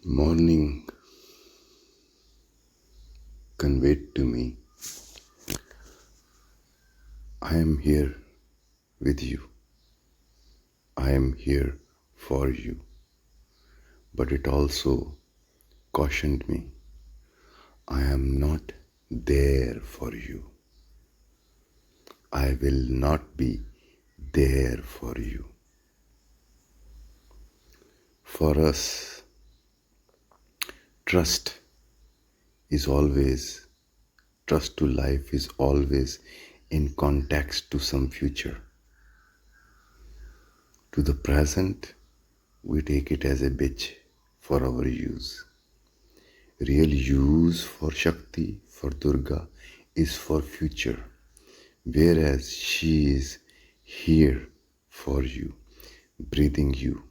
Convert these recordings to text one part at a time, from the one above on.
Morning conveyed to me, I am here with you. I am here for you. But it also cautioned me, I am not there for you. I will not be there for you. For us, trust is always, trust to life is always in context to some future. To the present, we take it as a bitch for our use. Real use for Shakti, for Durga, is for future, whereas she is here for you, breathing you,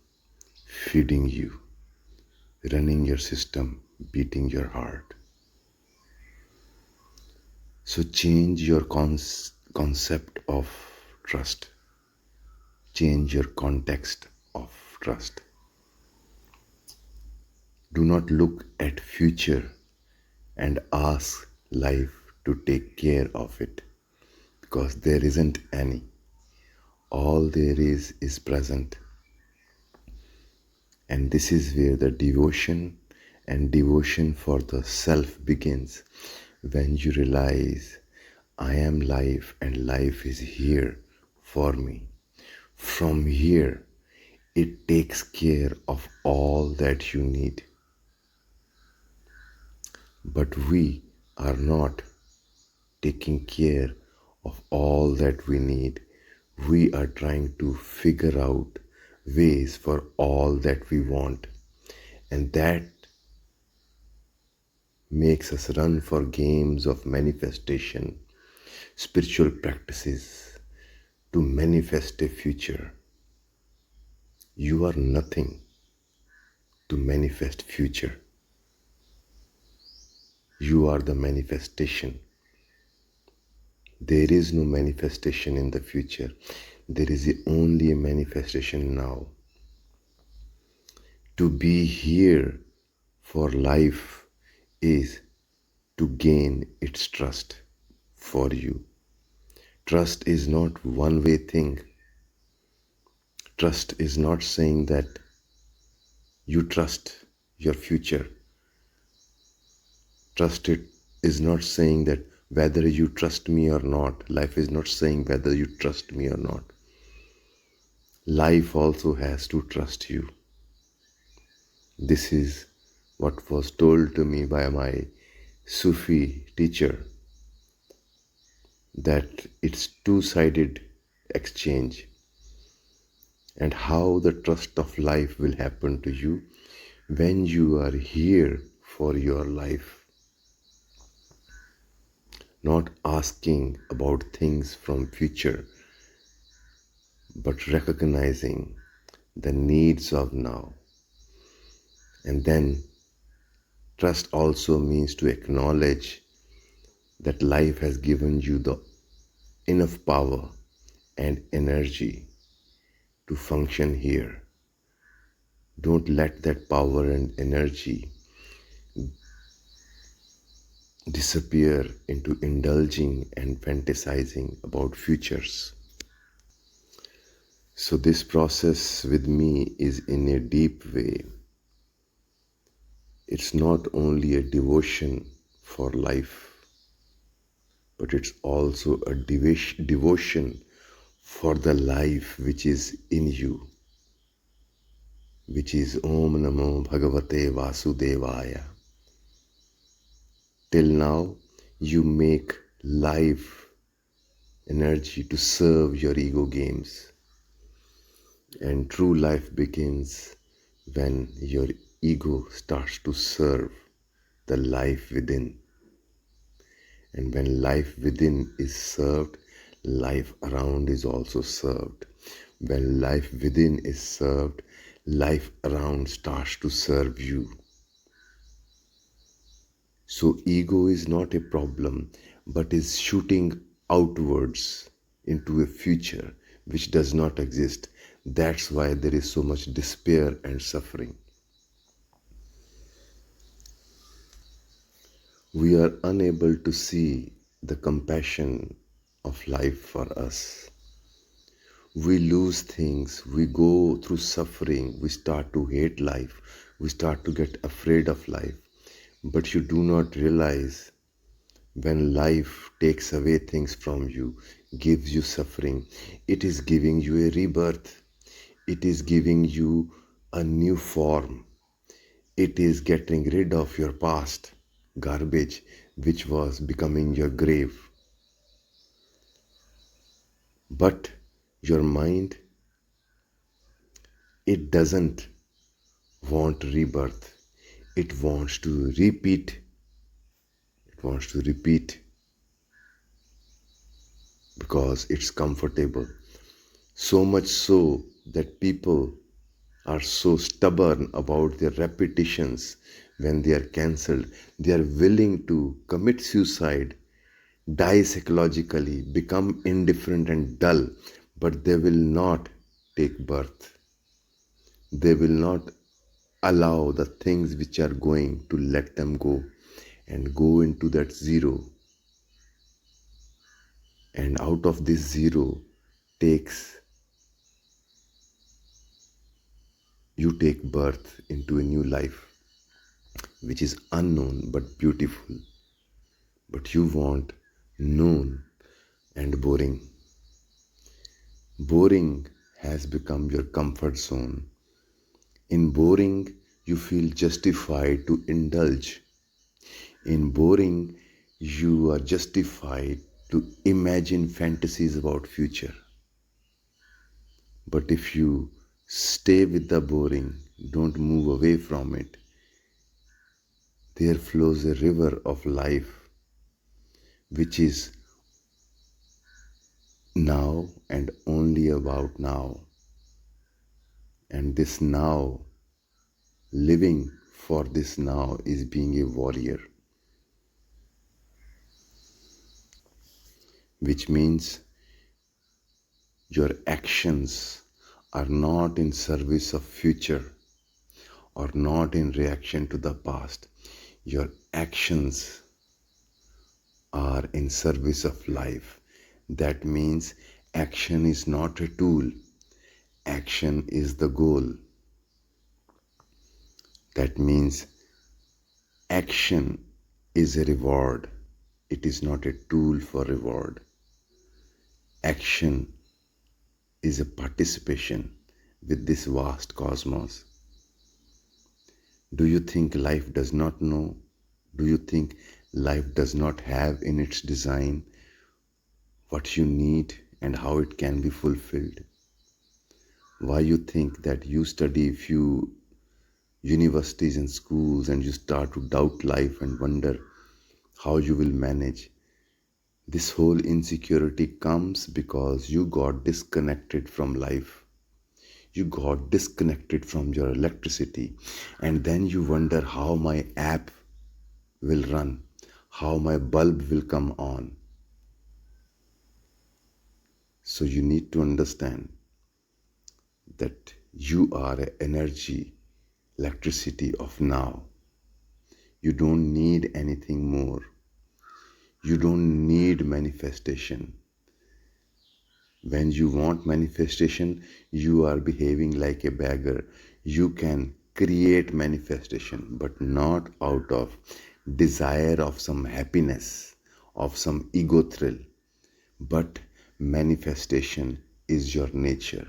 feeding you, running your system, beating your heart. So change your concept of trust, change your context of trust. Do not look at future and ask life to take care of it, because there isn't any. All there is present. And this is where the devotion and devotion for the self begins, when you realize I am life and life is here for me. From here, it takes care of all that you need. But we are not taking care of all that we need. We are trying to figure out ways for all that we want. And that makes us run for games of manifestation, spiritual practices to manifest a future. You are nothing to manifest future. You are the manifestation. There is no manifestation in the future. There is only a manifestation now. To be here for life is to gain its trust for you. Trust is not one-way thing. Trust is not saying that you trust your future. Trust it is not saying that whether you trust me or not. Life is not saying whether you trust me or not. Life also has to trust you. This is what was told to me by my Sufi teacher, that it's two-sided exchange, and how the trust of life will happen to you when you are here for your life, not asking about things from future, but recognizing the needs of now. And then trust also means to acknowledge that life has given you the enough power and energy to function here. Don't let that power and energy disappear into indulging and fantasizing about futures. So this process with me is in a deep way. It's not only a devotion for life, but it's also a devotion for the life which is in you, which is Om Namo Bhagavate Vasudevaya. Till now, you make life energy to serve your ego games. And true life begins when your ego starts to serve the life within. And when life within is served, life around is also served. When life within is served, life around starts to serve you. So ego is not a problem, but is shooting outwards into a future which does not exist. That's why there is so much despair and suffering. We are unable to see the compassion of life for us. We lose things, we go through suffering, we start to hate life, we start to get afraid of life. But you do not realize when life takes away things from you, gives you suffering, it is giving you a rebirth, it is giving you a new form, it is getting rid of your past garbage which was becoming your grave. But your mind, it doesn't want rebirth. It wants to repeat. It wants to repeat because it's comfortable. So much so that people are so stubborn about their repetitions when they are cancelled. They are willing to commit suicide, die psychologically, become indifferent and dull, but they will not take birth. They will not allow the things which are going to let them go and go into that zero. And out of this zero takes you take birth into a new life which is unknown but beautiful. But you want known and boring. Boring has become your comfort zone. In boring, you feel justified to indulge. In boring, you are justified to imagine fantasies about future. But if you stay with the boring, don't move away from it, there flows a river of life which is now and only about now. And this now, living for this now, is being a warrior, which means your actions are not in service of future or not in reaction to the past. Your actions are in service of life. That means action is not a tool, action is the goal. That means action is a reward, it is not a tool for reward. Action is a participation with this vast cosmos. Do you think life does not know? Do you think life does not have in its design what you need and how it can be fulfilled? Why you think that you study few universities and schools and you start to doubt life and wonder how you will manage? This whole insecurity comes because you got disconnected from life. You got disconnected from your electricity, and then you wonder how my app will run, how my bulb will come on. So you need to understand that you are an energy, electricity of now. You don't need anything more. You don't need manifestation. When you want manifestation, you are behaving like a beggar. You can create manifestation, but not out of desire of some happiness, of some ego thrill. But manifestation is your nature.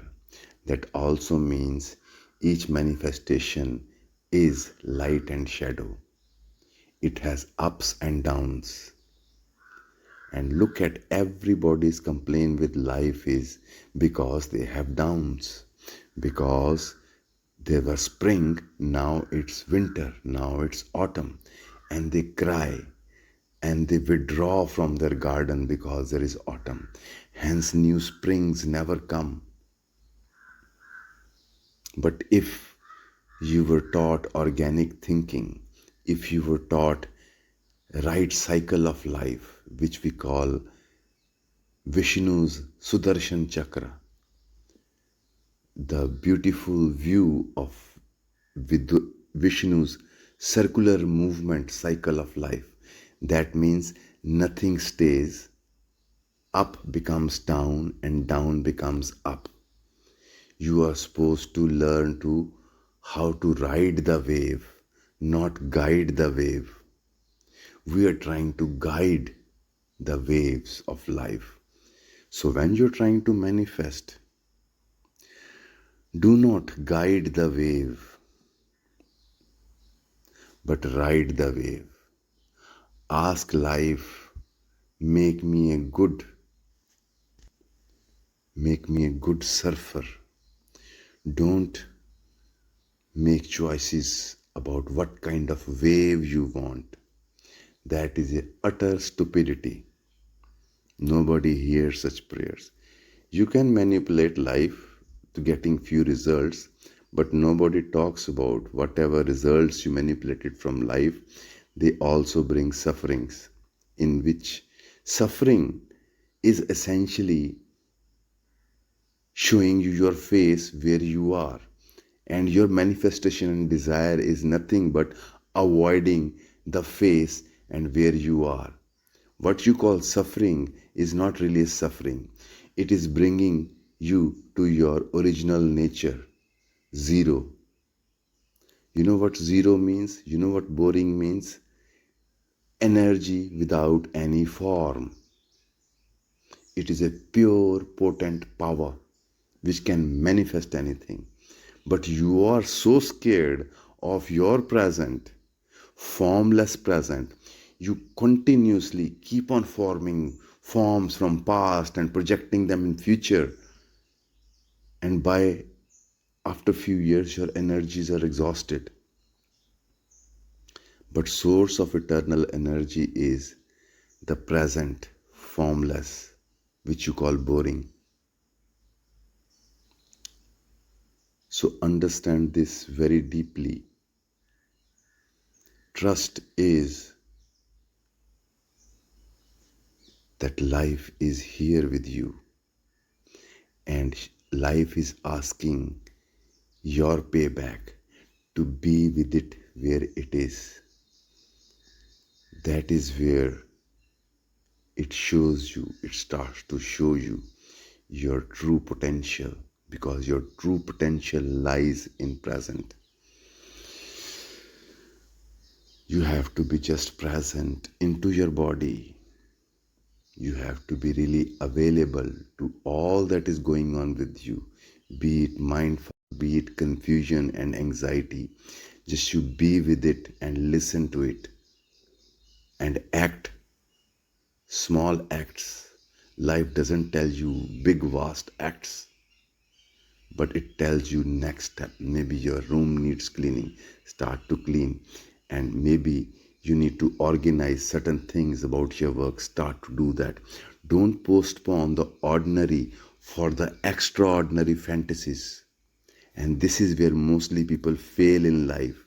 That also means each manifestation is light and shadow. It has ups and downs. And look at everybody's complaint with life is because they have downs. Because there was spring, now it's winter, now it's autumn. And they cry and they withdraw from their garden because there is autumn. Hence, new springs never come. But if you were taught organic thinking, if you were taught right cycle of life, which we call Vishnu's Sudarshan Chakra, the beautiful view of Vishnu's circular movement cycle of life. That means nothing stays, up becomes down and down becomes up. You are supposed to learn to how to ride the wave, not guide the wave. We are trying to guide the waves of life. So when you're trying to manifest, do not guide the wave, but ride the wave. Ask life, make me a good, make me a good surfer. Don't make choices about what kind of wave you want. That is a utter stupidity. Nobody hears such prayers. You can manipulate life to getting few results, but nobody talks about whatever results you manipulated from life, they also bring sufferings, in which suffering is essentially showing you your face where you are. And your manifestation and desire is nothing but avoiding the face and where you are. What you call suffering is not really suffering. It is bringing you to your original nature, zero. You know what zero means? You know what boring means? Energy without any form. It is a pure, potent power which can manifest anything. But you are so scared of your present, formless present. You continuously keep on forming forms from past and projecting them in future. And by after few years, your energies are exhausted. But source of eternal energy is the present, formless, which you call boring. So understand this very deeply. Trust is that life is here with you, and life is asking your payback to be with it where it is. That is where it shows you, it starts to show you your true potential, because your true potential lies in present. You have to be just present into your body. You have to be really available to all that is going on with you, be it mindful, be it confusion and anxiety. Just you be with it and listen to it and act small acts. Life doesn't tell you big, vast acts, but it tells you next step. Maybe your room needs cleaning, start to clean. And maybe you need to organize certain things about your work, start to do that. Don't postpone the ordinary for the extraordinary fantasies. And this is where mostly people fail in life.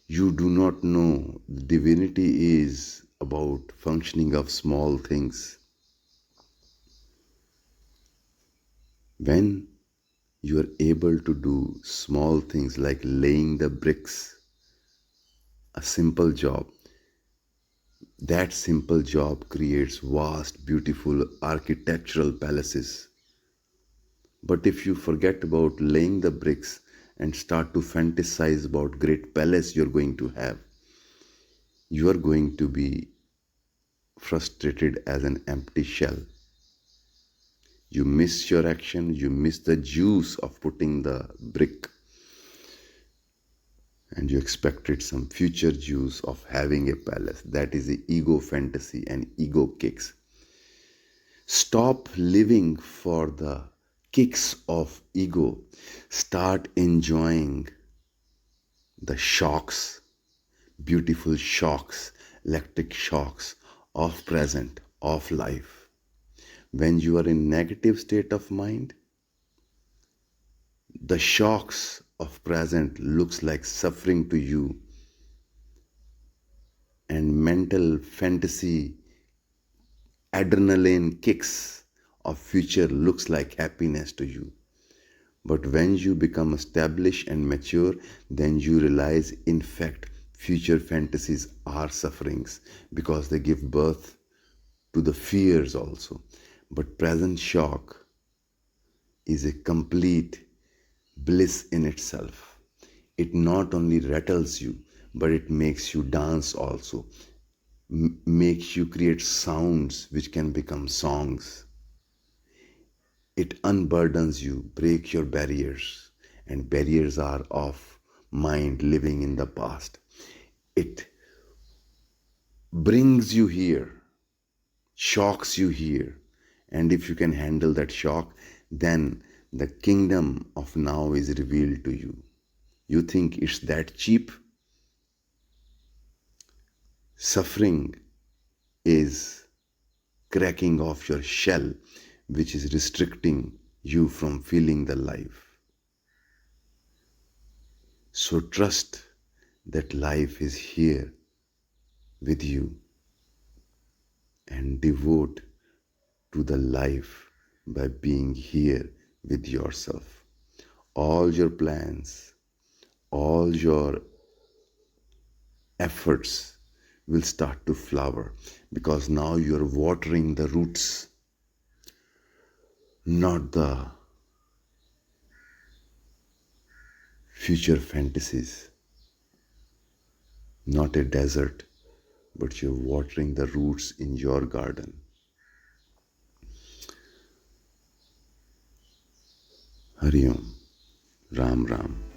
You do not know divinity is about functioning of small things. When you are able to do small things like laying the bricks, a simple job, that simple job creates vast, beautiful architectural palaces. But if you forget about laying the bricks and start to fantasize about great palace you're going to have, you are going to be frustrated as an empty shell. You miss your action, you miss the juice of putting the brick, and you expected some future juice of having a palace. That is the ego fantasy and ego kicks. Stop living for the kicks of ego. Start enjoying the shocks, beautiful shocks, electric shocks of present, of life. When you are in negative state of mind, the shocks of present looks like suffering to you, and mental fantasy adrenaline kicks of future looks like happiness to you. But when you become established and mature, then you realize, in fact, future fantasies are sufferings because they give birth to the fears also. But present shock is a complete bliss in itself. It not only rattles you, but it makes you dance also, makes you create sounds which can become songs. It unburdens you, break your barriers, and barriers are of mind living in the past. It brings you here, shocks you here, and if you can handle that shock, then the kingdom of now is revealed to you. You think it's that cheap? Suffering is cracking off your shell, which is restricting you from feeling the life. So trust that life is here with you and devote to the life by being here with yourself. All your plans, all your efforts will start to flower because now you're watering the roots, not the future fantasies, not a desert, but you're watering the roots in your garden. Hari Om, Ram Ram.